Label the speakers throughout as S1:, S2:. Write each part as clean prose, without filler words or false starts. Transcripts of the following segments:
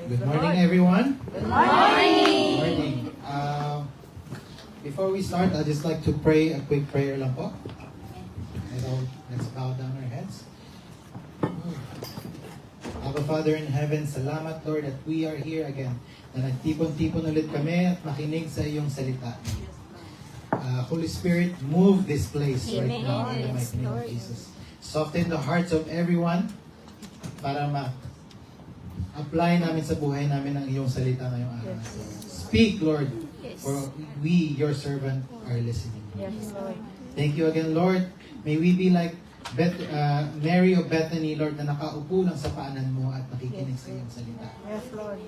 S1: Good morning, everyone.
S2: Good morning!
S1: Good morning. Before we start, I'd just like to pray a quick prayer lang po. Let's bow down our heads. Our Father in heaven, salamat Lord that we are here again. Na nagtipon-tipon ulit kami at makinig sa iyong salita. Holy Spirit, move this place right now in the mighty name of Jesus. Soften the hearts of everyone para ma-apply namin sa buhay namin ang iyong salita ngayong araw. Speak, Lord, for we, your servant, are listening. Thank you again, Lord. May we be like Mary of Bethany, Lord, na nakaupo lang sa paanan mo at nakikinig sa iyong salita.
S2: Yes, Lord.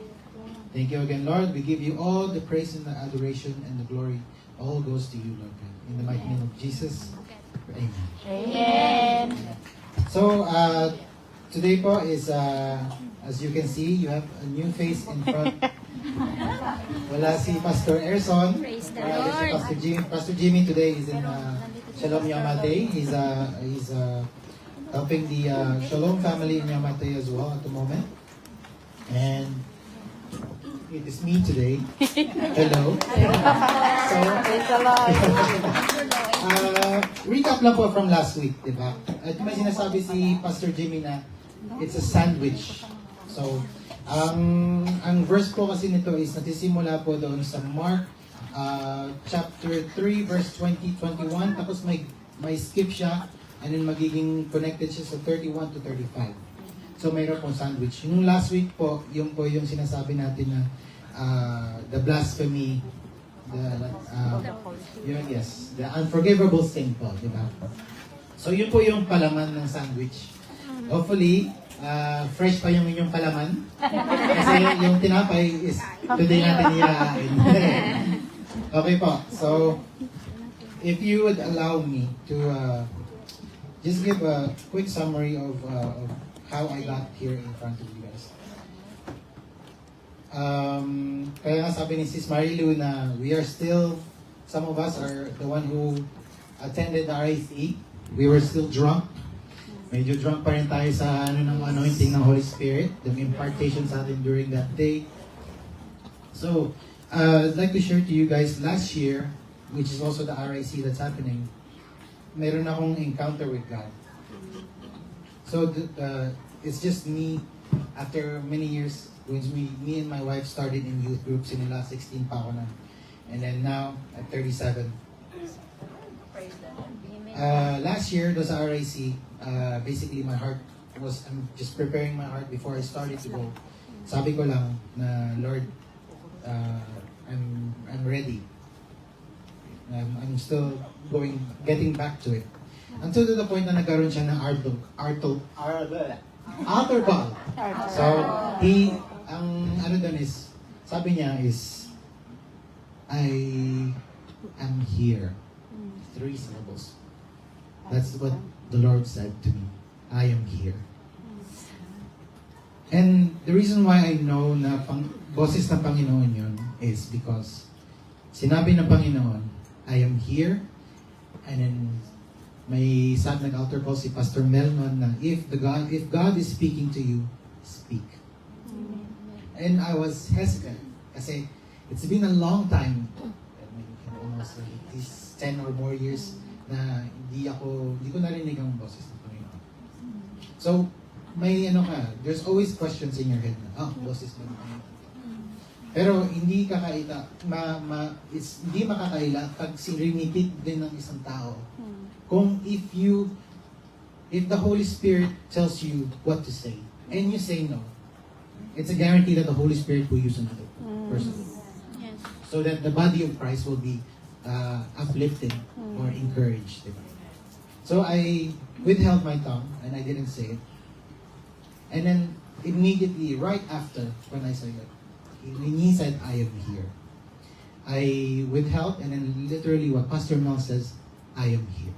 S1: Thank you again, Lord. We give you all the praise and the adoration and the glory. All goes to you, Lord. In the mighty name of Jesus. Amen.
S2: Amen.
S1: So, today po is, as you can see, you have a new face in front. Wala si Pastor Erson.
S3: Praise the
S1: Wala si
S3: Lord.
S1: Pastor Jimmy. Pastor Jimmy today is in Shalom Yamate. He's helping the Shalom family in Yamate as well at the moment. And it is me today. Hello. So,
S2: Praise the Lord.
S1: recap lang po from last week, di ba? At may sinasabi si Pastor Jimmy na it's a sandwich. So, ang verse po kasi nito is nagsisimula po doon sa Mark chapter 3 verse 20-21, tapos may skip siya and then magiging connected siya sa 31 to 35. So mayroon pong sandwich. Yung last week po, yung sinasabi natin na the blasphemy, the unforgivable sin po, di ba? So yun po yung palaman ng sandwich. Hopefully, fresh pa yung inyong palaman. Kasi yung tinapay is today natin iahain. Okay po. So, if you would allow me to just give a quick summary of how I got here in front of you guys. Kaya nga sabi ni Sis Marilu na we are still, some of us are the one who attended the RIC. We were still drunk. Medyo drunk pa rin tayo sa ng anointing ng Holy Spirit, the impartation sa atin during that day. So, I'd like to share to you guys last year, which is also the RIC that's happening, meron akong encounter with God. So, it's just me, after many years, when me and my wife started in youth groups, sinila 16 pa ako na. And then now, at 37. Last year, doon sa RIC, basically my heart was, I'm just preparing my heart before I started to go. Sabi ko lang na, Lord, I'm ready. I'm still getting back to it. Until to the point na nagkaroon siya ng altar call. So, ang ano doon is, sabi niya is, I am here. 3 syllables. That's what the Lord said to me. I am here. And the reason why I know na boses ng Panginoon yun is because sinabi ng Panginoon, I am here. And then may nag-altar call si Pastor Melnon na if God is speaking to you, speak. And I was hesitant kasi it's been a long time, almost at least 10 or more years na hindi ko narinig ang boses ng Panginoon. So, there's always questions in your head na, boses ng Panginoon. Pero hindi hindi makakaila pag sinrinipit din ng isang tao. Kung if the Holy Spirit tells you what to say, and you say no, it's a guarantee that the Holy Spirit will use another person.
S3: Yes.
S1: So that the body of Christ will be uplifted or encouraged. Diba? So I withheld my tongue and I didn't say it. And then immediately, right after when I said it, when he said, I am here, I withheld, and then literally what Pastor Mel says, I am here.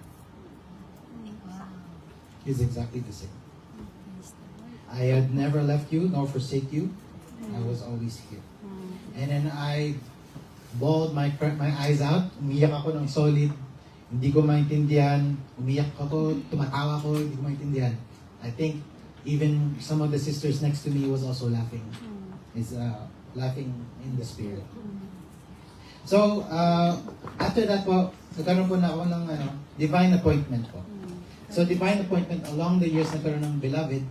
S1: Is exactly the same. I had never left you nor forsake you. I was always here. And then I bawled my eyes out. Umiyak ako ng solid. Hindi ko maintindihan. Umiyak ako, tumatawa ko, hindi ko maintindihan. I think even some of the sisters next to me was also laughing. is laughing in the spirit. So, after that po, nagkaroon po na ako ng divine appointment po. So, divine appointment, along the years, nagkaroon ng beloved,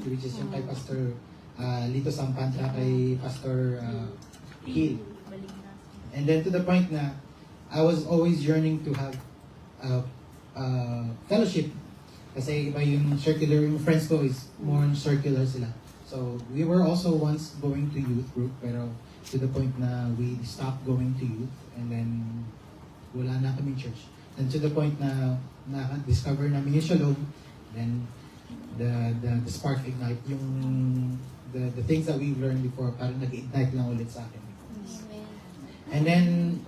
S1: which is yung kay Pastor Lito Sampantra, kay Pastor Hill. And then to the point na, I was always yearning to have fellowship. Kasi iba yung circular, yung friends ko is more circular sila. So, we were also once going to youth group, pero to the point na we stopped going to youth, and then wala na kami church. And to the point na discover namin yung Shalom, then the spark ignite, yung the things that we've learned before, parang nag-ignite lang ulit sa akin. And then,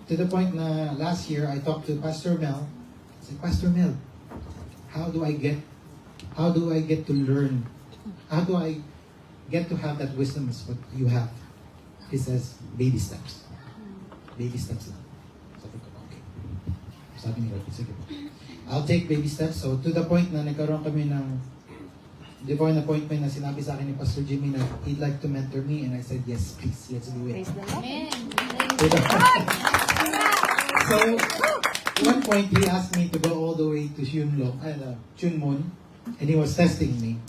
S1: to the point na last year, I talked to Pastor Mel. I said, Pastor Mel, how do I get to learn? How do I get to have that wisdom as what you have? He says, baby steps. Baby steps lang. Sabi ko, okay. Sabi ni Lord, sige po. I'll take baby steps. So, to the point na nagkaroon kami ng divine appointment na sinabi sa akin ni Pastor Jimmy na he'd like to mentor me, and I said, yes, please, let's do it.
S2: Praise the Lord.
S1: So, at one point, he asked me to go all the way to Chunmun, and he was testing me.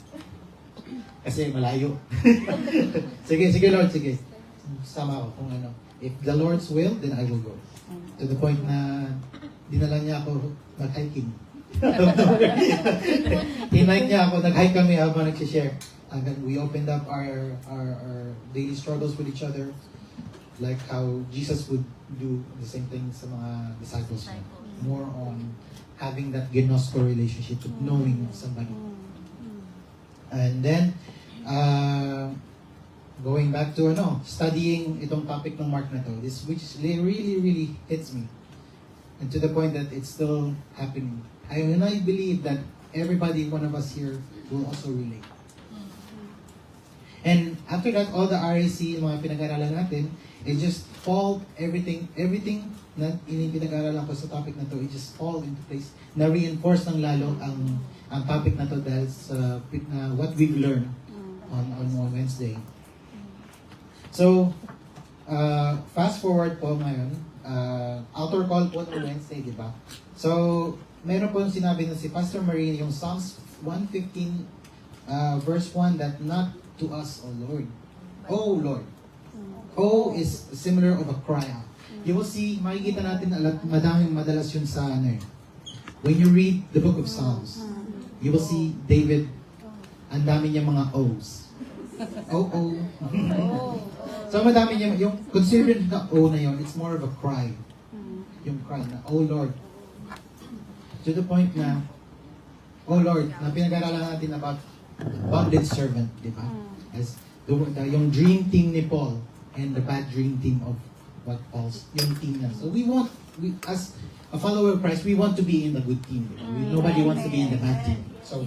S1: Kasi malayo. Sige, Lord, sige. Sama ako kung ano. If the Lord's will, then I will go. To the point na dinala niya ako mag-hiking. Hinike niya ako, nag-hike kami habang nag-share. And then we opened up our daily struggles with each other, like how Jesus would do the same thing sa mga disciples niya. More on having that ginosko relationship, with knowing somebody. And then, going back to studying itong topic ng Mark na to, which really hits me. And to the point that it's still happening. I believe that everybody, one of us here, will also relate. And after that, all the RAC, mga pinag-aralan natin, it just fall, everything na pinag-aralan ko sa topic na to, it just fall into place. Na-reinforce ng lalo ang topic na to dahil sa what we've learned on Wednesday. So, fast forward po ngayon, altar call po on Wednesday, di ba? So, meron po sinabi na si Pastor Marie, yung Psalms 115, verse 1, that not to us, O Lord. O Lord. O is similar of a cry out. You will see, makikita natin madalas yun sa when you read the book of Psalms, you will see David, ang dami niya mga O's. O. So madami niya, yung considered na O na yun, it's more of a cry. Yung cry na, O Lord. To the point na, O Lord, na pinag-aralan natin about bonded servant, di ba? As yung dream team ni Paul and the bad dream team of what Paul's yung team na. So we as a follower of Christ, we want to be in the good team. Nobody wants to be in the bad team. So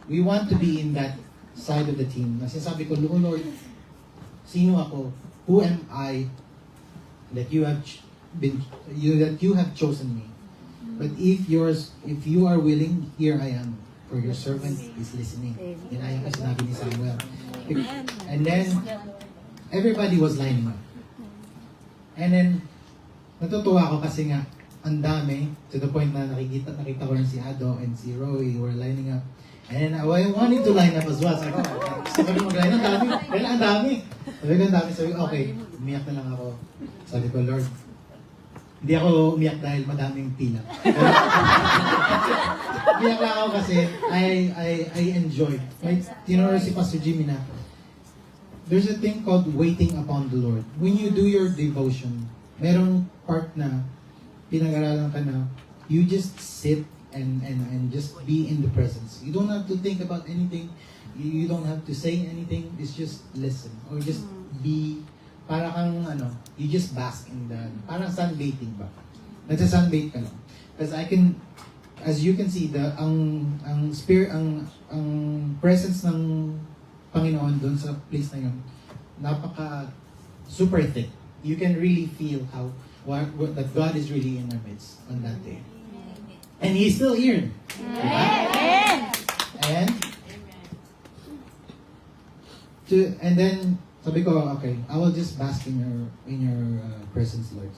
S1: we want to be in that side of the team. Na sinasabi ko, oh Lord, sino ako? Who am I that you have chosen me? But if you are willing, here I am. For your servant is listening. Yan ay yung sinabi ni Samuel. And then, everybody was lining up. And then, natutuwa ako kasi nga, ang dami, to the point na nakita ko rin si Ado and si Roy were lining up. And I wanted to line up as well. Sabi ko, gusto ko rin mag-line up. Ang dami. Sabi ko, okay, umiyak na lang ako. Sabi ko, Lord, hindi ako umiyak dahil madaming pila. Umiyak lang ako kasi I enjoyed. Tinuro si Pastor Jimmy na, there's a thing called waiting upon the Lord. When you do your devotion, merong part na pinag-aralan ka na, you just sit and just be in the presence. You don't have to think about anything. You don't have to say anything. It's just listen. Or just be, para kang you just bask in the, parang sunbathing ba? Nagsa-sunbathe ka lang. Because as you can see, ang spirit, ang presence ng Panginoon doon sa place na yun, napaka super thick. You can really feel that God is really in our midst on that day. And He's still here. Amen. And then Sabi ko, okay, I will just bask in your presence, Lord.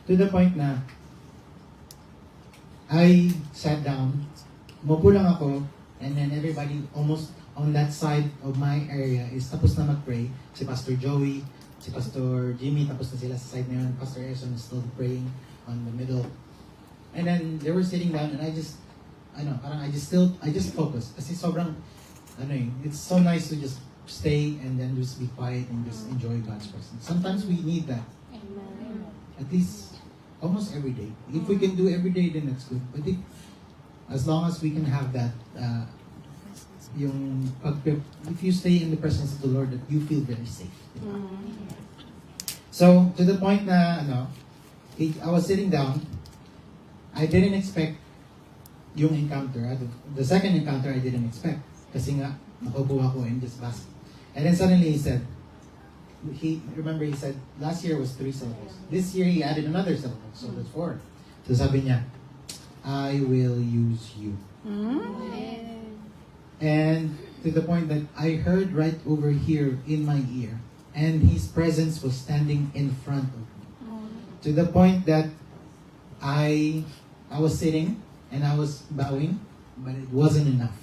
S1: To the point na, I sat down, umupo lang ako, and then everybody almost on that side of my area is tapos na mag-pray. Si Pastor Joey, si Pastor Jimmy, tapos na sila sa side na yun. Pastor Erson is still praying on the middle. And then they were sitting down and I just focused. Kasi sobrang, it's so nice to just stay and then just be quiet and just enjoy God's presence. Sometimes we need that.
S2: Amen.
S1: At least, almost every day. If we can do every day, then that's good. But as long as we can have that, if you stay in the presence of the Lord, that you feel very safe. So, to the point na, I was sitting down, I didn't expect yung encounter. The second encounter, I didn't expect. Kasi nga, nakaupo ako and just bask. And then suddenly he said, he said, last year was 3 syllables. This year he added another syllable, so that's 4. So sabi niya, I will use you. And to the point that I heard right over here in my ear, and his presence was standing in front of me. To the point that I was sitting and I was bowing, but it wasn't enough.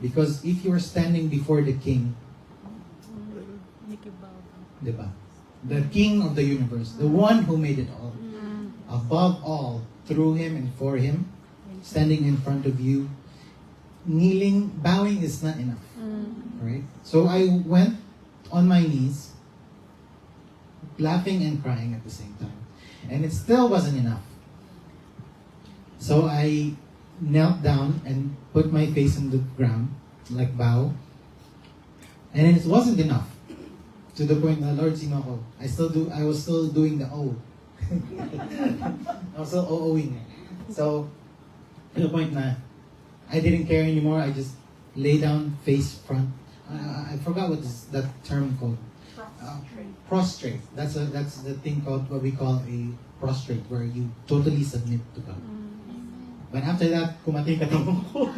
S1: Because if you are standing before the King, diba? The King of the universe, the one who made it all, above all, through him and for him, standing in front of you, kneeling, bowing is not enough. Right? So I went on my knees, laughing and crying at the same time. And it still wasn't enough. So I knelt down and put my face on the ground, like bow. And it wasn't enough. To the point na, Lord, sino ako? I was still doing the O. I was still O-ing. So, to the point na, I didn't care anymore. I just lay down, face front. I forgot what is that term called. Prostrate. That's the thing called, what we call a prostrate, where you totally submit to God. But after that, kumating katawan ko.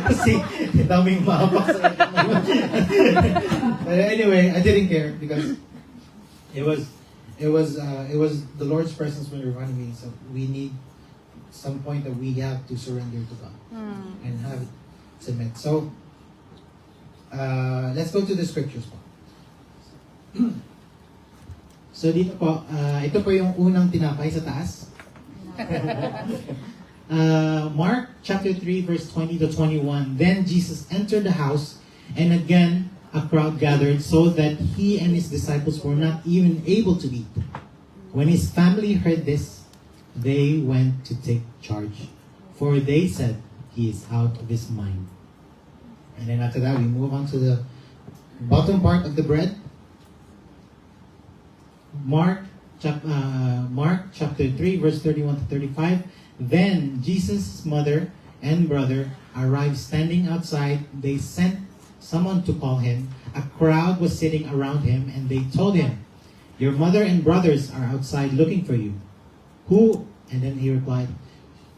S1: Kasi daming mahapak sa But anyway, I didn't care because it was the Lord's presence when we were running me. So we need some point that we have to surrender to God and have it submit. So let's go to the scriptures po. So dito po, ito po yung unang tinapay sa taas. Mark chapter 3 verse 20 to 21. Then Jesus entered the house, and again a crowd gathered, so that he and his disciples were not even able to eat. When his family heard this, they went to take charge, for they said, he is out of his mind. And then after that, we move on to the bottom part of the bread. Mark chapter 3 verse 31 to 35. Then Jesus' mother and brother arrived standing outside. They sent someone to call him. A crowd was sitting around him, and they told him, your mother and brothers are outside looking for you. Who? And then he replied,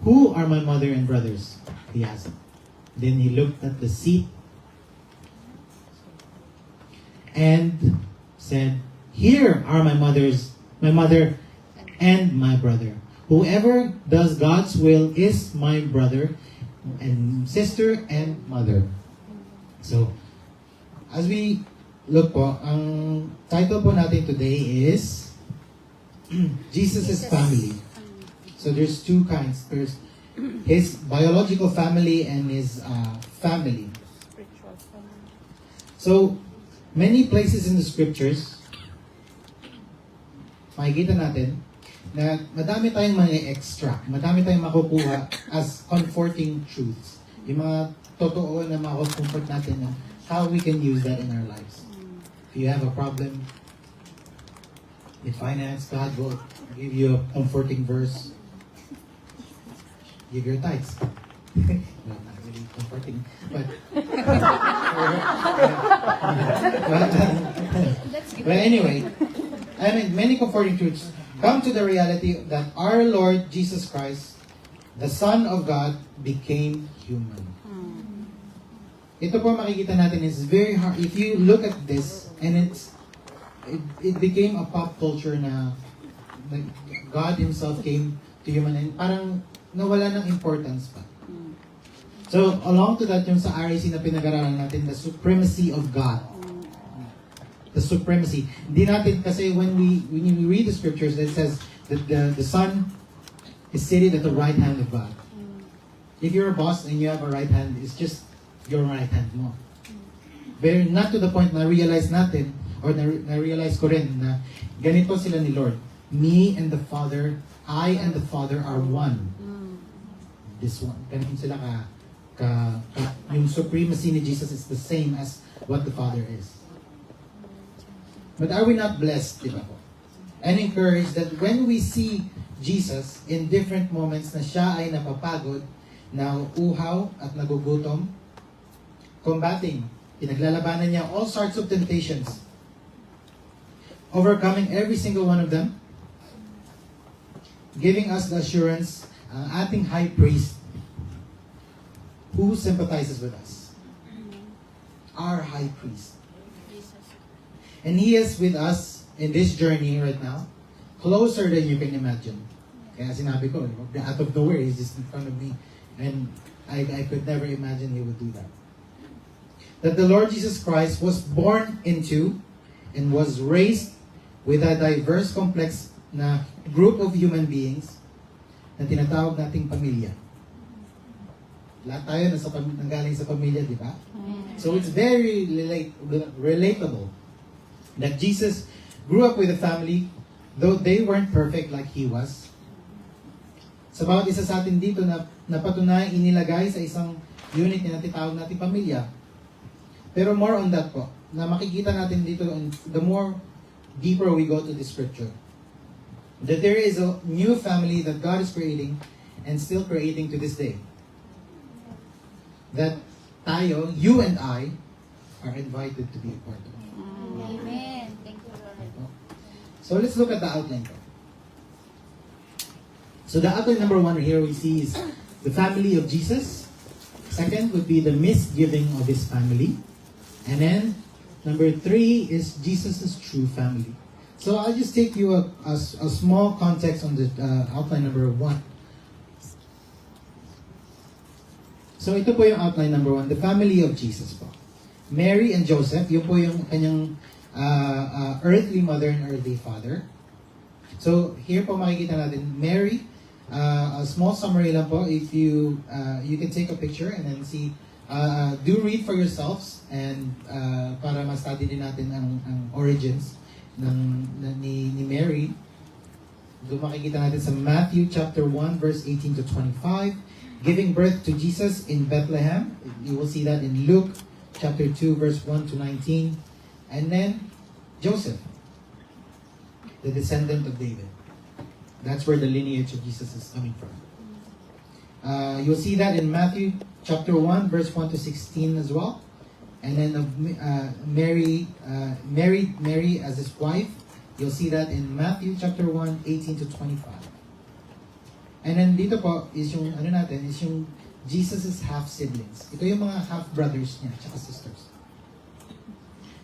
S1: who are my mother and brothers? He asked. Then he looked at the seat and said, here are my mother and my brother. Whoever does God's will is my brother and sister and mother. So, as we look po, ang title po natin today is Jesus' family. So there's two kinds. There's his biological family and his family. So, many places in the scriptures, makikita natin na madami tayong mga extract, madami tayong makukuha as comforting truths. Yung mga totoo na mako-comfort natin na how we can use that in our lives. If you have a problem in finance, God will give you a comforting verse. Give your tithes. Well, not really comforting, but but anyway, I mean, many comforting truths come to the reality that our Lord Jesus Christ, the Son of God, became human. ito po makikita natin is very hard. If you look at this, and it became a pop culture na God Himself came to human and parang nawala ng importance pa. So, along to that, yung sa RIC na pinag-aralan natin, the supremacy of God. The supremacy. Hindi natin, kasi when we read the scriptures, it says that the Son is seated at the right hand of God. If you're a boss and you have a right hand, it's just your right hand mo. But not to the point na realize natin, or na-realize ko rin na ganito sila ni Lord. Me and the Father, I and the Father are one. This one. Ganito sila yung supremacy ni Jesus is the same as what the Father is. But are we not blessed, di ba po? And encouraged that when we see Jesus in different moments na siya ay napapagod, na uhaw at nagugutom, combating, pinaglalabanan niya all sorts of temptations, overcoming every single one of them, giving us the assurance, ang ating high priest, who sympathizes with us. Our high priest. And He is with us in this journey right now, closer than you can imagine. Kaya sinabi ko, out of nowhere, He's just in front of me. And I could never imagine He would do that. That the Lord Jesus Christ was born into and was raised with a diverse, complex na group of human beings na tinatawag nating pamilya. Lahat tayo nanggaling sa pamilya, di ba? So it's very relatable that Jesus grew up with a family, though they weren't perfect like He was. Sa bawat isa sa atin dito na napatunay, inilagay sa isang unit na tinatawag nating pamilya. Pero more on that po, na makikita natin dito, the more deeper we go to the scripture, that there is a new family that God is creating and still creating to this day. That tayo, you and I, are invited to be a part of.
S2: Amen. Thank you, Lord.
S1: So let's look at the outline po. So the outline number 1 here we see is the family of Jesus. Second would be the misgiving of His family. And then number 3 is Jesus' true family. So I'll just take you a small context on the outline number 1. So ito po yung outline number 1, the family of Jesus po. Mary and Joseph, yun po yung kanyang earthly mother and earthly father. So here po makikita natin, Mary, a small summary lang po, if you can take a picture and then see, do read for yourselves and para ma-study din natin ang origins ni Mary. Doon makikita natin sa Matthew chapter 1 verse 18 to 25, giving birth to Jesus in Bethlehem. You will see that in Luke chapter 2 verse 1 to 19. And then Joseph, the descendant of David. That's where the lineage of Jesus is coming from. You'll see that in Matthew chapter 1 verse 1 to 16 as well. And then Mary as his wife. You'll see that in Matthew chapter 1 18 to 25. And then dito po is yung is yung Jesus' half siblings. Ito yung mga half brothers niya at sisters.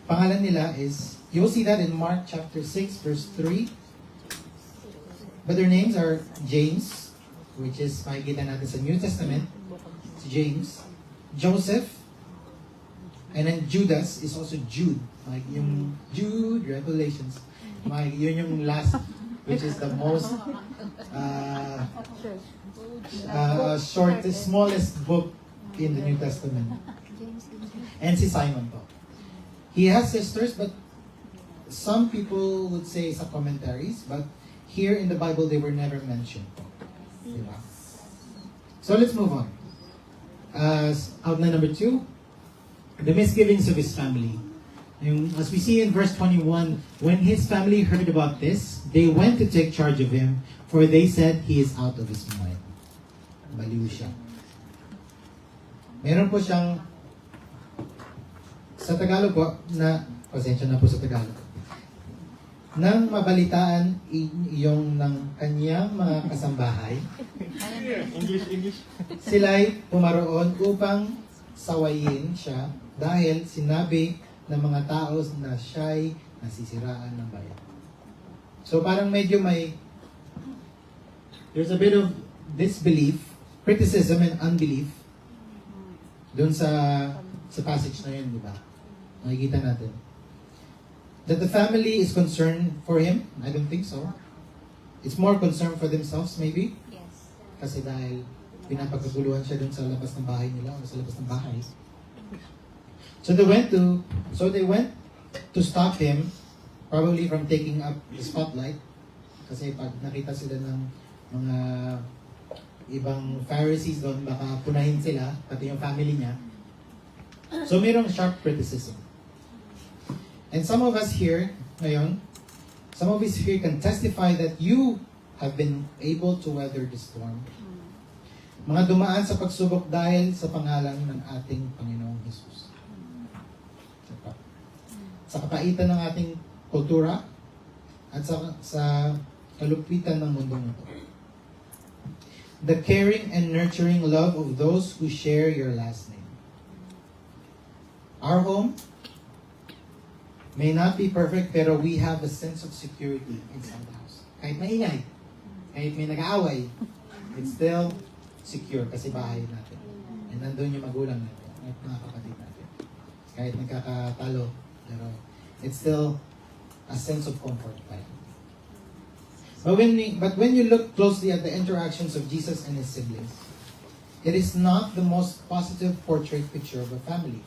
S1: Pangalan nila is, you'll see that in Mark chapter 6 verse 3. But their names are James, which is makikita natin sa New Testament, si James, Joseph, and then Judas is also Jude. Like yung Jude, Revelations. Yun yung last, which is the most shortest, smallest book in the New Testament. And si Simon po. He has sisters, but some people would say sa commentaries, but here in the Bible, they were never mentioned. Diba? So let's move on. Outline number 2, the misgivings of his family. As we see in verse 21, when his family heard about this, they went to take charge of him, for they said he is out of his mind. Baliw siya. Meron po siyang, sa Tagalog po, pasensya na po sa Tagalog, nang mabalitaan yung ng kanyang mga kasambahay, sila'y pumaroon upang sawayin siya dahil sinabi ng mga tao na siya'y nasisiraan ng bayan. So parang medyo there's a bit of disbelief, criticism, and unbelief doon sa passage na yun, di ba? Makikita natin. That the family is concerned for him? I don't think so. It's more concerned for themselves, maybe.
S2: Yes.
S1: Kasi dahil pinapagkaguluhan siya dun sa labas ng bahay nila o sa labas ng bahay. So they went to stop him, probably from taking up the spotlight. Kasi pag nakita sila ng mga ibang Pharisees doon, baka punahin sila, pati yung family niya. So mayroong sharp criticism. And some of us here, ngayon, some of us here can testify that you have been able to weather the storm. Mga dumaan sa pagsubok dahil sa pangalan ng ating Panginoong Jesus. Sa kapaitan ng ating kultura at sa kalupitan ng mundong ito. The caring and nurturing love of those who share your last name. Our home may not be perfect, pero we have a sense of security inside the house. Kahit maingay, kahit may nag-aaway, it's still secure kasi bahay natin. And nandun yung magulang natin, at mga kapatid natin. Kahit nagkakatalo, pero it's still a sense of comfort pa rin. But when you look closely at the interactions of Jesus and his siblings, it is not the most positive portrait picture of a family.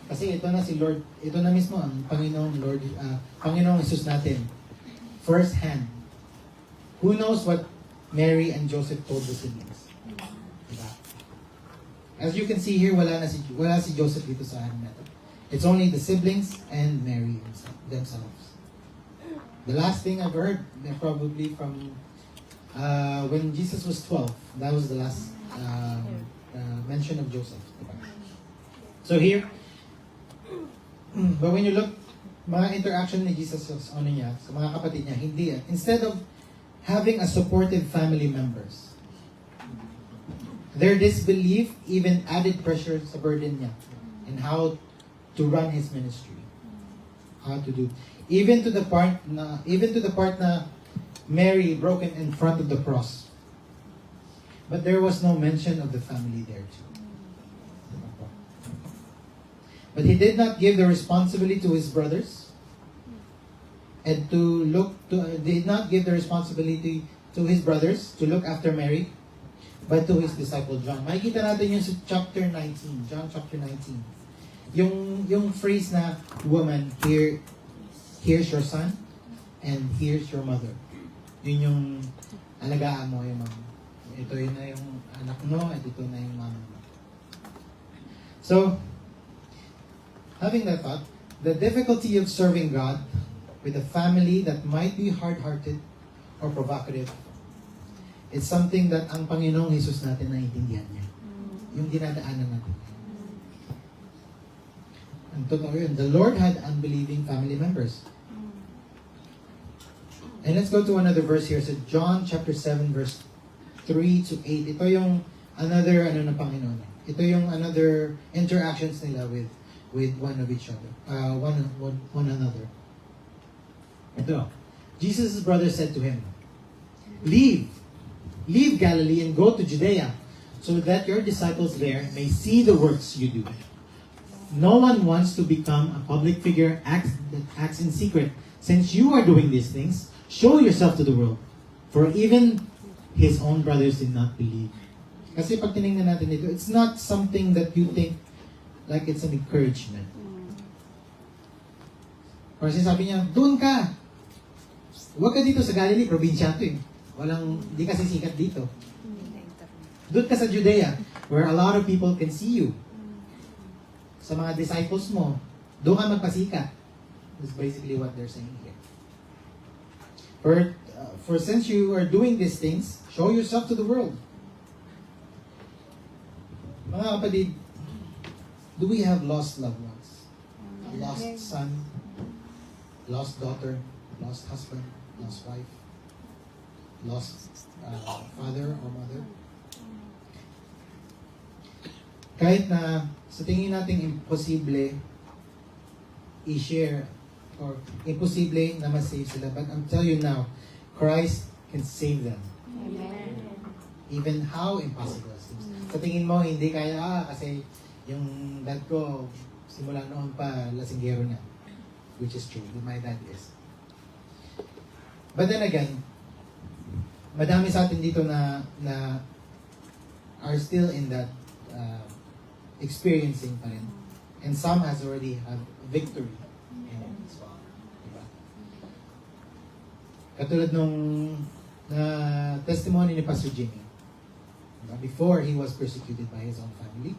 S1: Kasi ito na si Lord, ito na mismo ang Panginoong Jesus natin, first hand. Who knows what Mary and Joseph told the siblings? Diba? As you can see here, wala si Joseph dito sa amin natin. It's only the siblings and Mary themselves. The last thing I've heard, probably from when Jesus was 12, that was the last mention of Joseph. Diba? So here, but when you look, mga interaction ni Jesus sa niya, sa mga kapatid niya, hindi yan. Instead of having a supportive family members, their disbelief even added pressure sa burden niya in how to run his ministry. How to do. Even to the part na Mary broken in front of the cross. But there was no mention of the family there too. But he did not give the responsibility to his brothers and did not give the responsibility to his brothers to look after Mary, but to his disciple John. Makikita natin yung sa chapter 19, John chapter 19. Yung phrase na, woman, here's your son, and here's your mother. Yun yung alagaan mo, yung mama. Ito yun na yung anak mo, at ito na yung mama mo. So, having that thought, the difficulty of serving God with a family that might be hard-hearted or provocative, it's something that ang Panginoong Jesus natin naiintindihan niya. Yung dinadaanan natin. Ang totoo yun, the Lord had unbelieving family members. And let's go to another verse here. So John chapter 7 verse 3 to 8. Ito yung another ng Panginoon. Ito yung another interactions nila with one of each other, one another. Ito, Jesus' brother said to him, leave Galilee and go to Judea, so that your disciples there may see the works you do. No one wants to become a public figure that acts in secret. Since you are doing these things, show yourself to the world. For even his own brothers did not believe. Kasi pag tinignan natin ito, it's not something that you think like it's an encouragement. Or sabi niya, doon ka. Huwag ka dito sa Galilee, probinsya ito eh. Di kasi sikat dito. Doon ka sa Judea, where a lot of people can see you. Sa mga disciples mo, doon ka magpasikat. That's basically what they're saying here. For since you are doing these things, show yourself to the world. Mga kapatid, do we have lost loved ones? A lost son, lost daughter, lost husband, lost wife, lost father or mother? kahit na sa tingin natin imposible i-share or imposible na ma-save sila, but I'm telling you now, Christ can save them.
S2: Amen.
S1: Even how impossible it seems. Sa tingin mo, hindi kaya, kasi yung dad ko, simula noon pa, lasinggero na. Which is true. My dad is. But then again, madami sa atin dito na are still in that experiencing pa rin. And some has already had victory in it as well. Diba? Katulad nung testimony ni Pastor Jimmy. Diba? Before he was persecuted by his own family.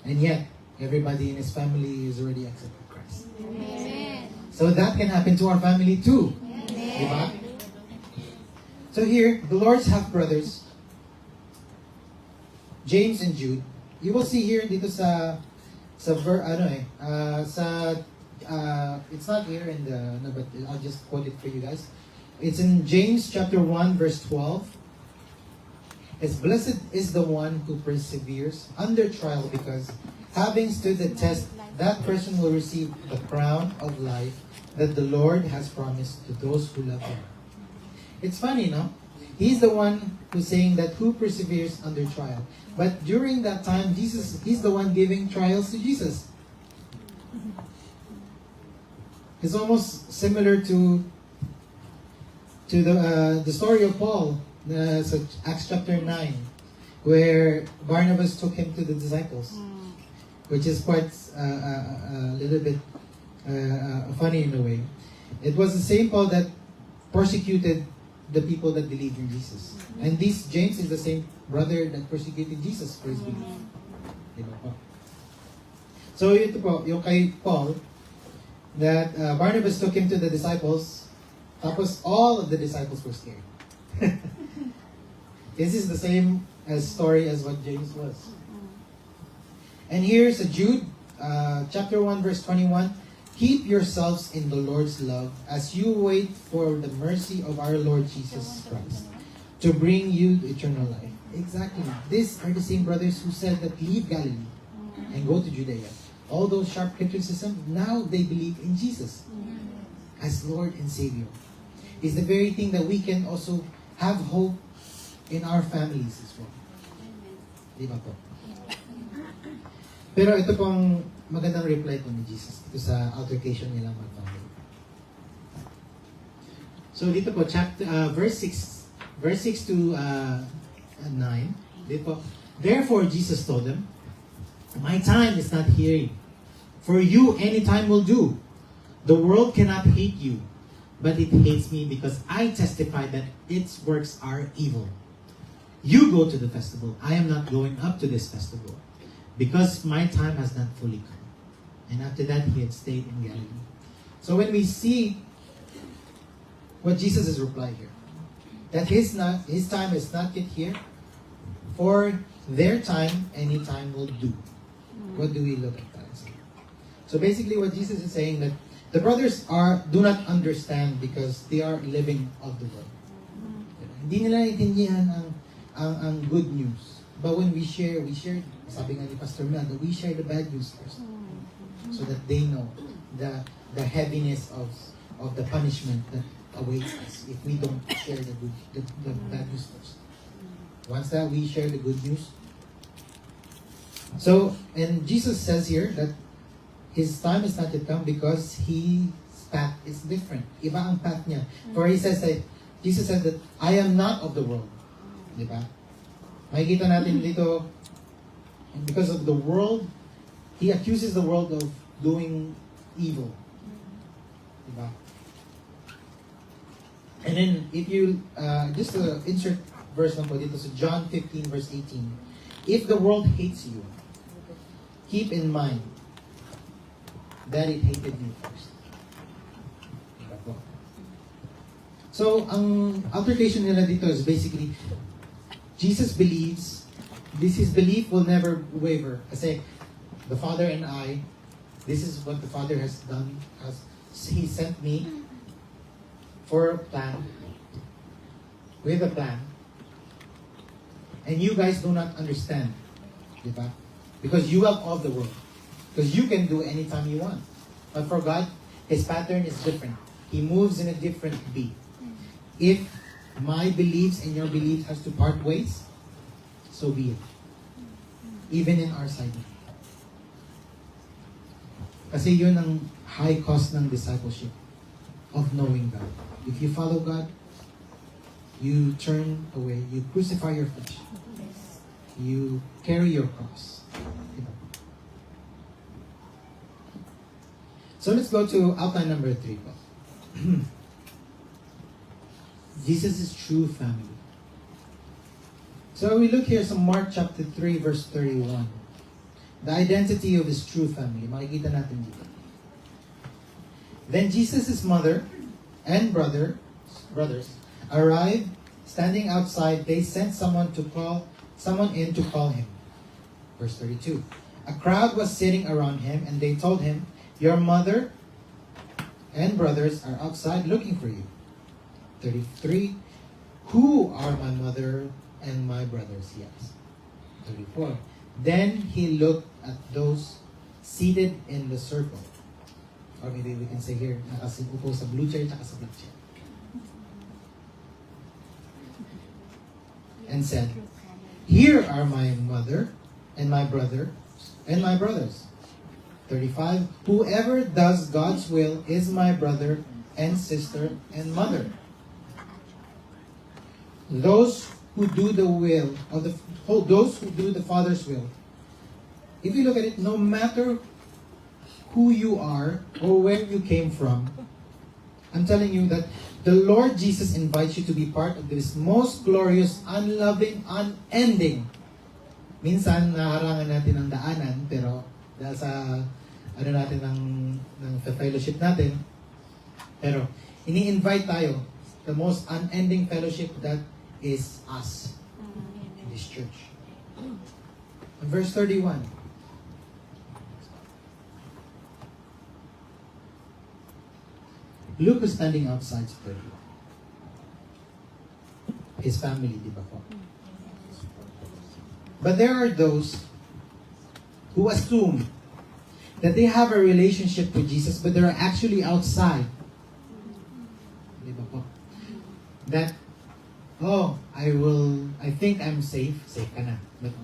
S1: And yet, everybody in his family is already accepted Christ.
S2: Amen.
S1: So that can happen to our family too. Diba? So here, the Lord's half-brothers, James and Jude, you will see here dito sa it's not here in the, no, but I'll just quote it for you guys. It's in James chapter 1 verse 12. It's blessed is the one who perseveres under trial, because having stood the test, that person will receive the crown of life that the Lord has promised to those who love Him. It's funny, no? He's the one who's saying that who perseveres under trial. But during that time, He's the one giving trials to Jesus. It's almost similar to the story of Paul, so Acts chapter 9, where Barnabas took him to the disciples, which is quite a little bit funny in a way. It was the same Paul that persecuted the people that believed in Jesus. And this James is the same brother that persecuted Jesus for his belief. Diba po? So ito po, yung kay Paul, that Barnabas took him to the disciples, tapos all of the disciples were scared. This is the same story as what James was. And here's Jude, chapter 1, verse 21. Keep yourselves in the Lord's love as you wait for the mercy of our Lord Jesus Christ to bring you eternal life. Exactly. These are the same brothers who said that leave Galilee and go to Judea. All those sharp criticism, now they believe in Jesus as Lord and Savior. It's the very thing that we can also have hope in our families as well. Di ba po? Pero ito pong magandang reply po ni Jesus ito sa altercation nilang mag-family. So dito po, verse 6 to 9. Dito po, therefore Jesus told them, my time is not here. For you, any time will do. The world cannot hate you, but it hates me because I testify that its works are evil. You go to the festival. I am not going up to this festival, because my time has not fully come. And after that, he had stayed in Galilee. So when we see what Jesus' reply here, that his time is not yet here, for their time, any time will do. What do we look at that? So basically what Jesus is saying, that the brothers do not understand because they are living of the world. Hindi nila intindihan ang good news. But when we share, sabi nga ni Pastor Mel, that we share the bad news first. So that they know the heaviness of the punishment that awaits us if we don't share the bad news first. Once that we share the good news. So, and Jesus says here that his time is not yet come because his path is different. Iba ang path niya. For he says that, Jesus said that, I am not of the world. Diba? Makikita natin dito, and because of the world, he accuses the world of doing evil. Diba? And then, if you, just insert verse number dito, so John 15 verse 18. If the world hates you, keep in mind that it hated me first. Diba po? So, ang altercation nila dito is basically, Jesus believes, his belief will never waver. Kasi, the Father and I, this is what the Father has done. He sent me for a plan, with a plan. And you guys do not understand Diba? Because you have all the world. Because you can do anytime you want. But for God, His pattern is different. He moves in a different beat. If my beliefs and your beliefs has to part ways, so be it. Even in our side. Kasi yun ang high cost ng discipleship, of knowing God. If you follow God, you turn away, you crucify your flesh. You carry your cross. Diba? So let's go to outline number 3. Jesus' true family. So we look here sa Mark chapter 3 verse 31. The identity of His true family. Makikita natin dito. Then Jesus' mother and brothers arrived. Standing outside, they sent someone in to call him. Verse 32. A crowd was sitting around him, and they told him, "Your mother and brothers are outside looking for you." 33. Who are my mother and my brothers? He asked. 34. Then he looked at those seated in the circle. Or maybe we can say here, nakasiupo sa blue chair at sa black chair. And said, "Here are my mother and my brother and my brothers." 35. Whoever does God's will is my brother and sister and mother. Those who do the will of those who do the Father's will. If you look at it, no matter who you are or where you came from, I'm telling you that the Lord Jesus invites you to be part of this most glorious, unloving, unending. Minsan, naharangan natin ang daanan, pero dahil sa natin ng fellowship natin, pero ini-invite tayo, the most unending fellowship that is us in this church. In verse 31, Luke is standing outside still. His family, di ba po? But there are those who assume that they have a relationship with Jesus, but they're actually outside. Di ba po? That, I think I'm safe. Safe ka na. But,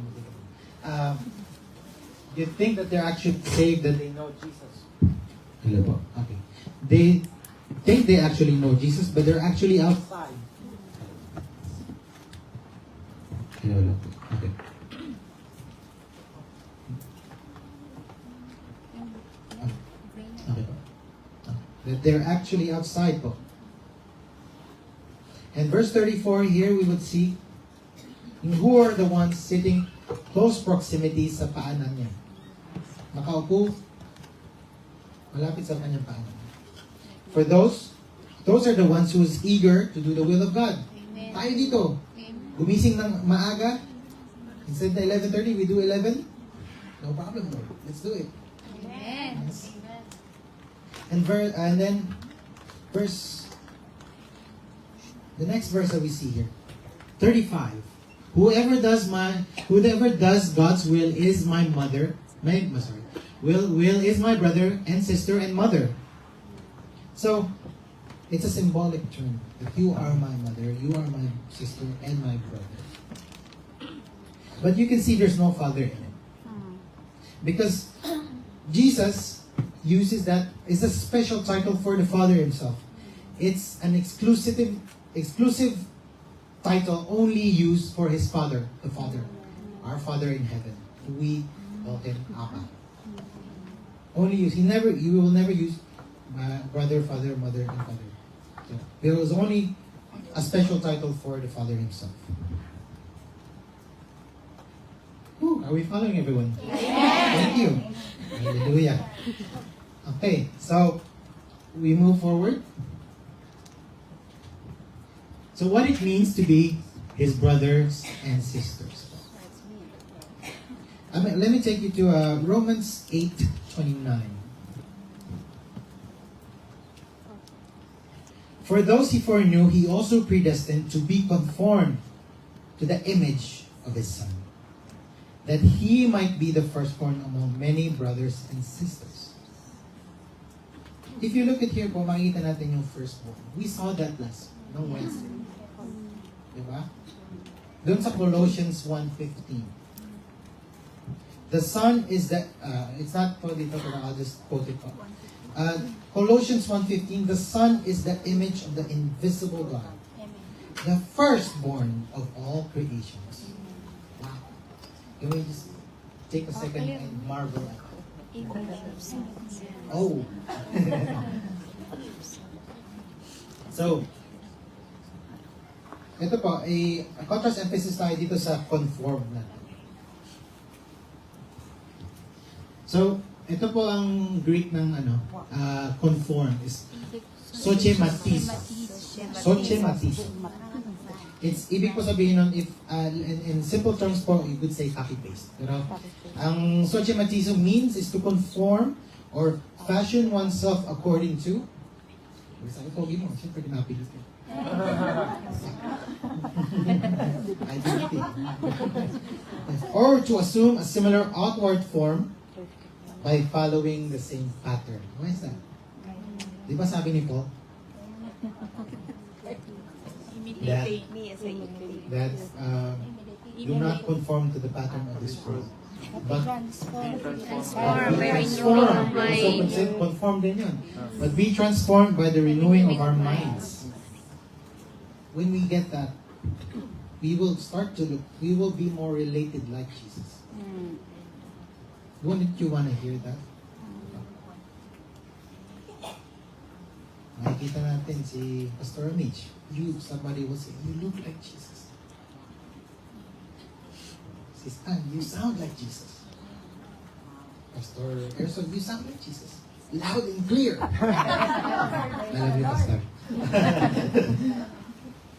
S1: you think that they're actually saved, that they know Jesus. Hello po. Okay. They think they actually know Jesus, but they're actually outside. Hello. Okay. Okay. That they're actually outside po. And verse 34 here we would see who are the ones sitting close proximity sa paanan niya. Nakaupo malapit sa kanyang paanan. For those are the ones who is eager to do the will of God.
S2: Amen.
S1: Tayo dito, gumising ng maaga. Instead na 11:30, we do 11. No problem, Lord. Let's do it.
S2: Amen.
S1: Yes.
S2: Amen.
S1: And then the next verse that we see here, 35. Whoever does God's will is my mother. Will is my brother and sister and mother. So, it's a symbolic term. That you are my mother, you are my sister, and my brother. But you can see there's no father in it. Because Jesus uses that, it's a special title for the Father Himself. It's an exclusive title only used for His Father, the Father. Our Father in heaven. We call Him Abba. Only use. You will never use brother, father, mother, and father. So, there was only a special title for the Father Himself. Whew, are we following everyone? Thank you. Hallelujah. Okay, so we move forward. So what it means to be His brothers and sisters. Let me take you to Romans 8:29. For those He foreknew, He also predestined to be conformed to the image of His Son, that he might be the firstborn among many brothers and sisters. If you look at here po, makikita natin yung firstborn. We saw that last Wednesday. Diba? Doon sa Colossians 1:15. The Son is the, it's not po dito, pero I'll just quote it po. Colossians 1:15, the Son is the image of the invisible God, the firstborn of all creations. Wow. Can we just take a second and marvel at it? Oh. So, ito po, a contrast emphasis tayo dito sa conform natin. So, ito po ang Greek ng conform is sochematizo. Sochematizo. It's ibig po sabihin nun, if in simple terms po, you could say copy-paste. Pero ang sochematizo means is to conform or fashion oneself according to. Sabi ko, mo, siyempre dinapilit ko. Identity. Or to assume a similar outward form by following the same pattern. Why is that? Di ba sabi ni Paul? That do not conform to the pattern of this world. But
S2: Transform by renewing
S1: transform.
S2: of mind.
S1: So, conform din yun. But be transformed by the renewing of our minds. When we get that, we will be more related like Jesus. Wouldn't you want to hear that? Makikita natin si Pastor Mitch. Somebody will say, you look like Jesus. Sis Ann, you sound like Jesus. Pastor Erson, you sound like Jesus. Loud and clear. I love you, Pastor.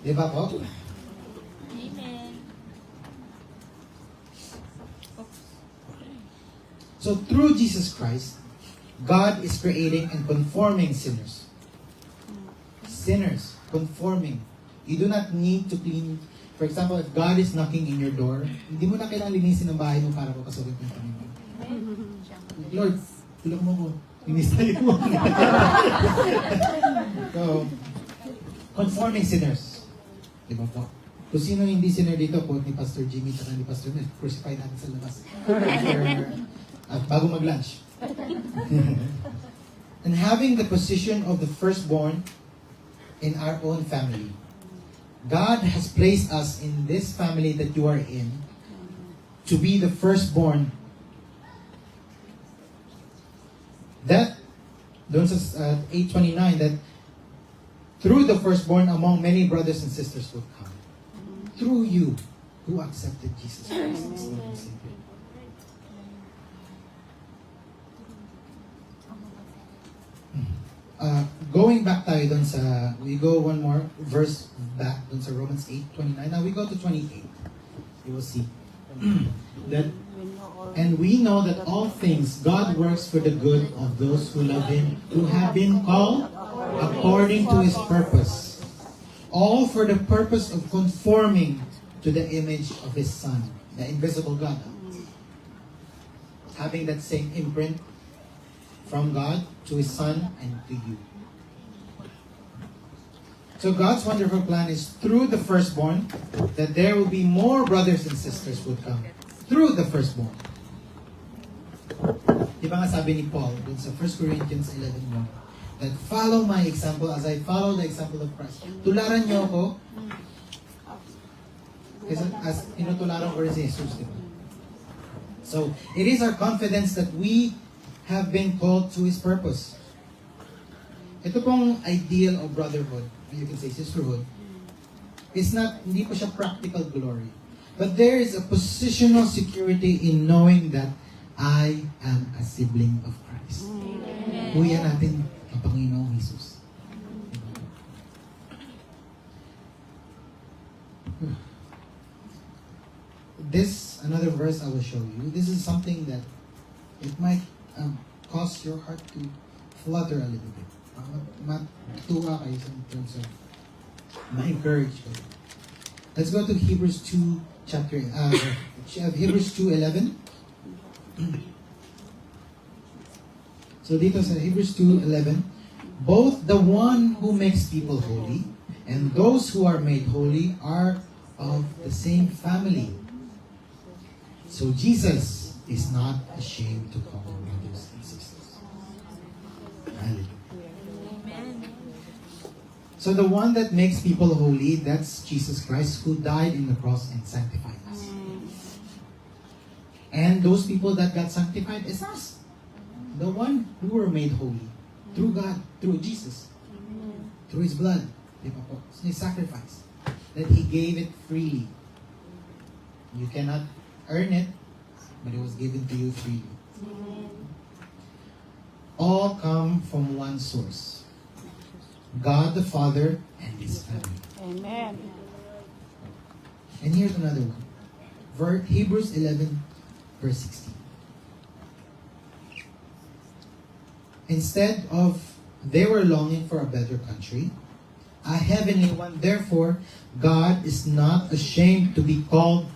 S1: Diba po?
S2: Amen.
S1: So through Jesus Christ, God is creating and conforming sinners. Sinners, conforming. You do not need to clean. For example, if God is knocking in your door, hindi mo na kailangan linisin ang bahay mo para papasukin mo yung Panginoon. Lord, tulong mo ko. Linis tayo mo. So, conforming sinners. Diba po? Kung sino hindi sinner dito, po ni Pastor Jimmy at ni Pastor Mel, crucify natin sa labas. Bago mag-lunch. And having the position of the firstborn in our own family. God has placed us in this family that you are in to be the firstborn. That, doon sa 8:29, that through the firstborn among many brothers and sisters will come. Through you who accepted Jesus Christ as Lord and Savior. Going back tayo dun sa, we go one more verse back dun sa Romans 8:29. Now we go to 28. You will see. That, and we know that all things God works for the good of those who love Him, who have been called according to His purpose. All for the purpose of conforming to the image of His Son, the invisible God. Having that same imprint from God to His Son and to you. So God's wonderful plan is through the firstborn that there will be more brothers and sisters would come. Through the firstborn. Di ba nga sabi ni Paul dun sa 1 Corinthians 11:1 that follow my example as I follow the example of Christ. Tularan niyo ako as inutularan ko rin si Jesus. Di ba? So, it is our confidence that we have been called to His purpose. Ito pong ideal of brotherhood, you can say sisterhood, is not, hindi po siya practical glory. But there is a positional security in knowing that I am a sibling of Christ. Kuya natin ang Panginoong Jesus. This, another verse I will show you. This is something that it might cause your heart to flutter a little bit. Matuwa kayo in terms of ma-encourage kayo. Let's go to Hebrews 2, Hebrews 2:11. So dito sa Hebrews 2:11, both the one who makes people holy and those who are made holy are of the same family. So Jesus is not ashamed to call brothers and sisters. Hallelujah. So the one that makes people holy, that's Jesus Christ, who died in the cross and sanctified us. And those people that got sanctified is us. The one who were made holy through God, through Jesus, through His blood, di ba po? His sacrifice, that He gave it freely. You cannot earn it, but it was given to you freely. All come from one source, God the Father and His family.
S3: Amen.
S1: And here's another one. Hebrews 11, verse 16. Instead of they were longing for a better country, a heavenly one, therefore, God is not ashamed to be called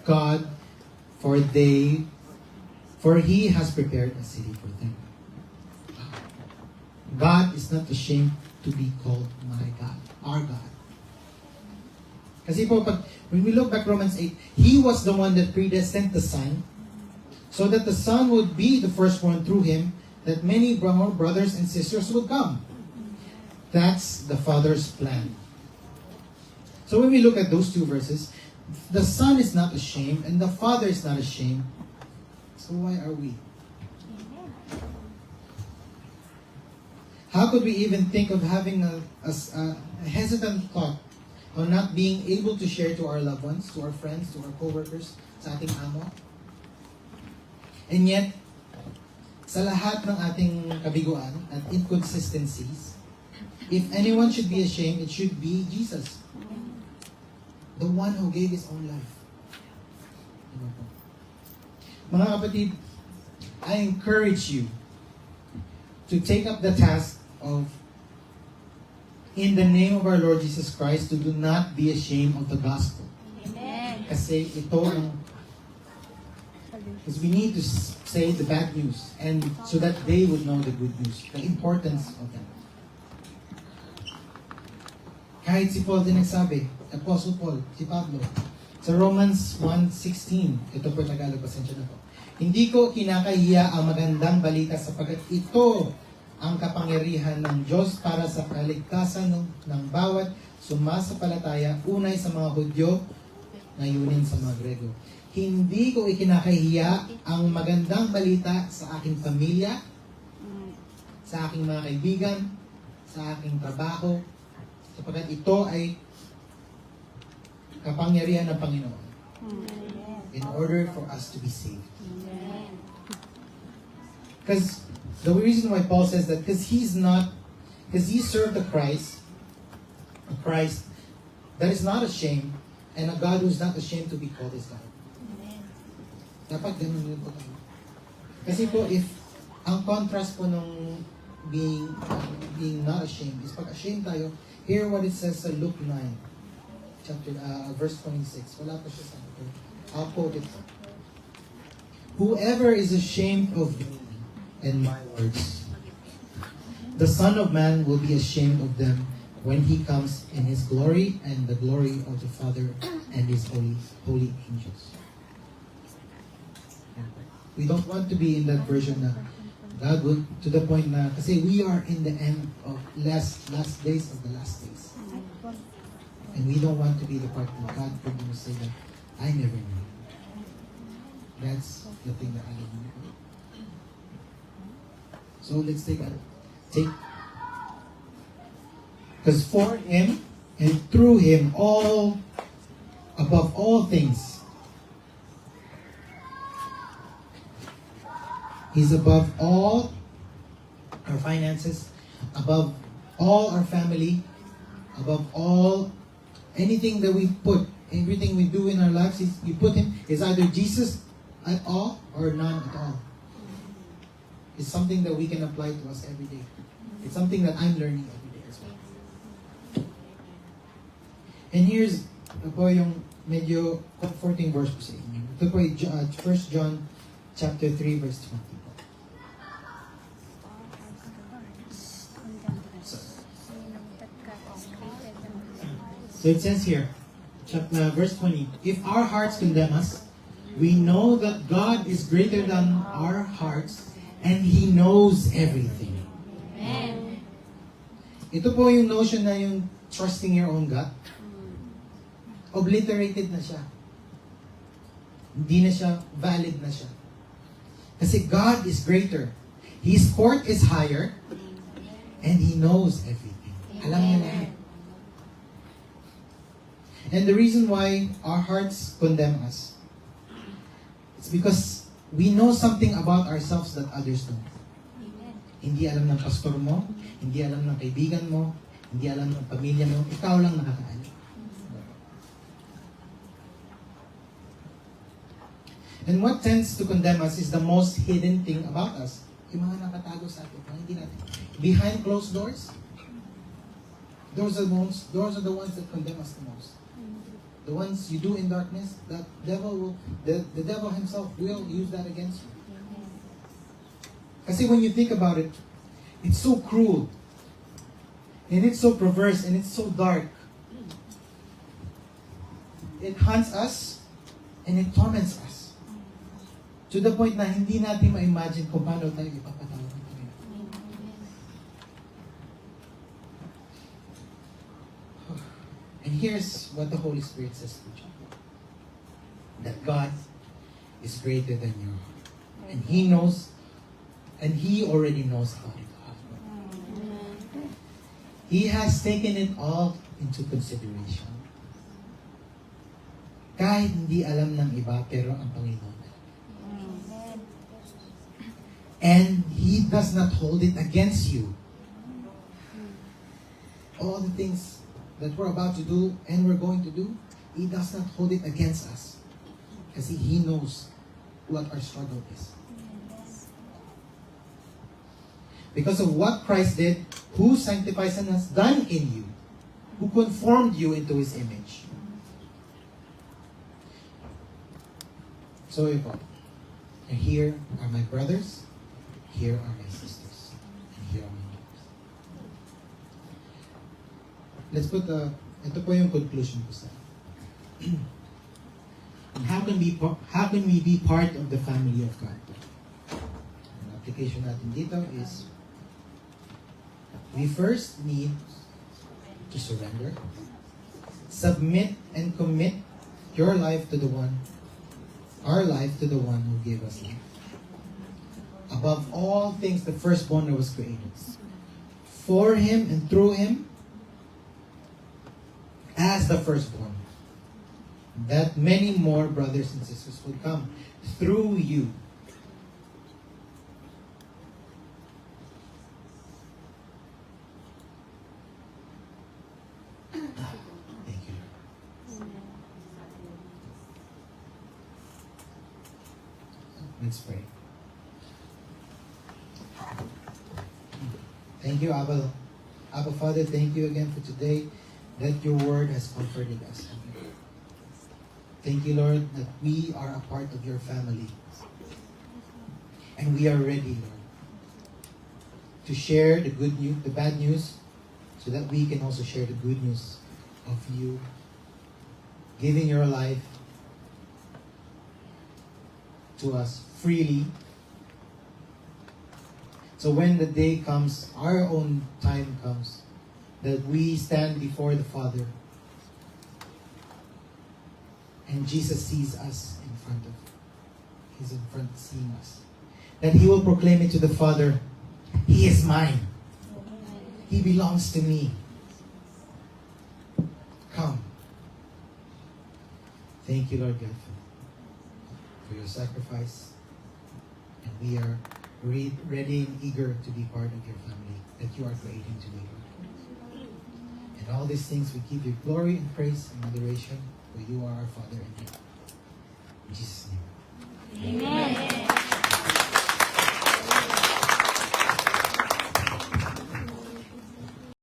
S1: God, for He has prepared a city for them. God is not ashamed to be called my God, our God. Kasi po, when we look back Romans 8, He was the one that predestined the Son, so that the Son would be the firstborn through Him, that many brothers and sisters would come. That's the Father's plan. So when we look at those two verses, the Son is not ashamed and the Father is not ashamed. So why are we? How could we even think of having a hesitant thought on not being able to share to our loved ones, to our friends, to our co-workers, sa ating amo? And yet, sa lahat ng ating kabiguan at inconsistencies, if anyone should be ashamed, it should be Jesus. The one who gave His own life. Mga kapatid, I encourage you to take up the task of, in the name of our Lord Jesus Christ, to do not be ashamed of the gospel.
S2: Amen.
S1: Kasi ito ang because we need to say the bad news and so that they would know the good news, the importance of that. Kahit si Paul din nagsabi, Apostle Paul, si Pablo, sa Romans 1:16, ito po Tagalog, pasensya na po. Hindi ko kinakahiya ang magandang balita sapagkat ito ang kapangyarihan ng Diyos para sa kaligtasan ng bawat sumasampalataya, unay sa mga Hudyo, ngayunin sa mga Grego. Hindi ko ikinakahiya ang magandang balita sa aking pamilya, sa aking mga kaibigan, sa aking trabaho, sapagkat ito ay kapangyarihan ng Panginoon in order for us to be saved. Because the reason why Paul says that, because he served a Christ that is not ashamed, and a God who is not ashamed to be called His God. Dapat ganun yun po tayo. Kasi po, if ang contrast po nung being not ashamed is pag ashamed tayo, hear what it says sa Luke 9, verse 26. Wala pa siya sa akin. I'll quote it. Whoever is ashamed of me and my words, the Son of Man will be ashamed of them when He comes in His glory and the glory of the Father and His holy angels. We don't want to be in that version na God will, to the point na, kasi we are in the end of last days of the last days. And we don't want to be the part that God could say that, I never knew. That's the thing that I don't know. So let's take because for Him and through Him, above all things, He's above all our finances, above all our family, above all anything that we put, everything we do in our lives, you put Him, is either Jesus at all or none at all. It's something that we can apply to us every day. It's something that I'm learning every day as well. And here's po yung medyo comforting verse po sa inyo. Ito Ito po ay 1 John chapter 3 verse 20 po. So it says here, verse 20, if our hearts condemn us, we know that God is greater than our hearts and He knows everything.
S2: Amen.
S1: Ito po yung notion na yung trusting your own gut. Obliterated na siya. Hindi na siya, valid na siya. Kasi God is greater. His court is higher and He knows everything. Alam niya lahat. And the reason why our hearts condemn us, it's because we know something about ourselves that others don't. Hindi alam ng pastor mo, hindi alam ng kaibigan mo, hindi alam ng pamilya mo, ikaw lang nakakaalam. And what tends to condemn us is the most hidden thing about us. Yung mga nakatago sa atin, mga hindi natin. Behind closed doors, those are the ones that condemn us the most. The ones you do in darkness, the devil himself will use that against you. Kasi when you think about it, it's so cruel. And it's so perverse and it's so dark. It hunts us and it torments us. To the point na hindi natin ma-imagine kung paano tayo ipapatawag ng Panginoon. And here's what the Holy Spirit says to John. That God is greater than your heart. And He knows, and He already knows about it all. He has taken it all into consideration. Kahit hindi alam ng iba, pero ang Panginoon. And He does not hold it against you. All the things that we're about to do and we're going to do, He does not hold it against us. Kasi He knows what our struggle is. Because of what Christ did, who sanctifies and has done in you, who conformed you into His image. So ito, and here are my brothers, here are my sisters, and here are my daughters. Let's put ito po yung conclusion ko sa and how can we be part of the family of God? Ang application natin dito is we first need to surrender, submit and commit your life to the one, our life to the one who gave us life. Above all things, the firstborn that was created. For Him and through Him, as the firstborn, that many more brothers and sisters would come through you. Thank you. Let's pray. Thank you, Abba. Abba, Father, thank you again for today that your word has comforted us. Thank you, Lord, that we are a part of your family. And we are ready, Lord, to share the good news, the bad news, so that we can also share the good news of you giving your life to us freely. So when the day comes, our own time comes, that we stand before the Father and Jesus sees us in front of, He's in front seeing us. That He will proclaim it to the Father, He is mine. He belongs to me. Come. Thank you, Lord God, for your sacrifice. And we are ready and eager to be part of your family that you are creating to be. And all these things we give you glory and praise and adoration, for you are our Father and God. In Jesus' name.
S2: Amen.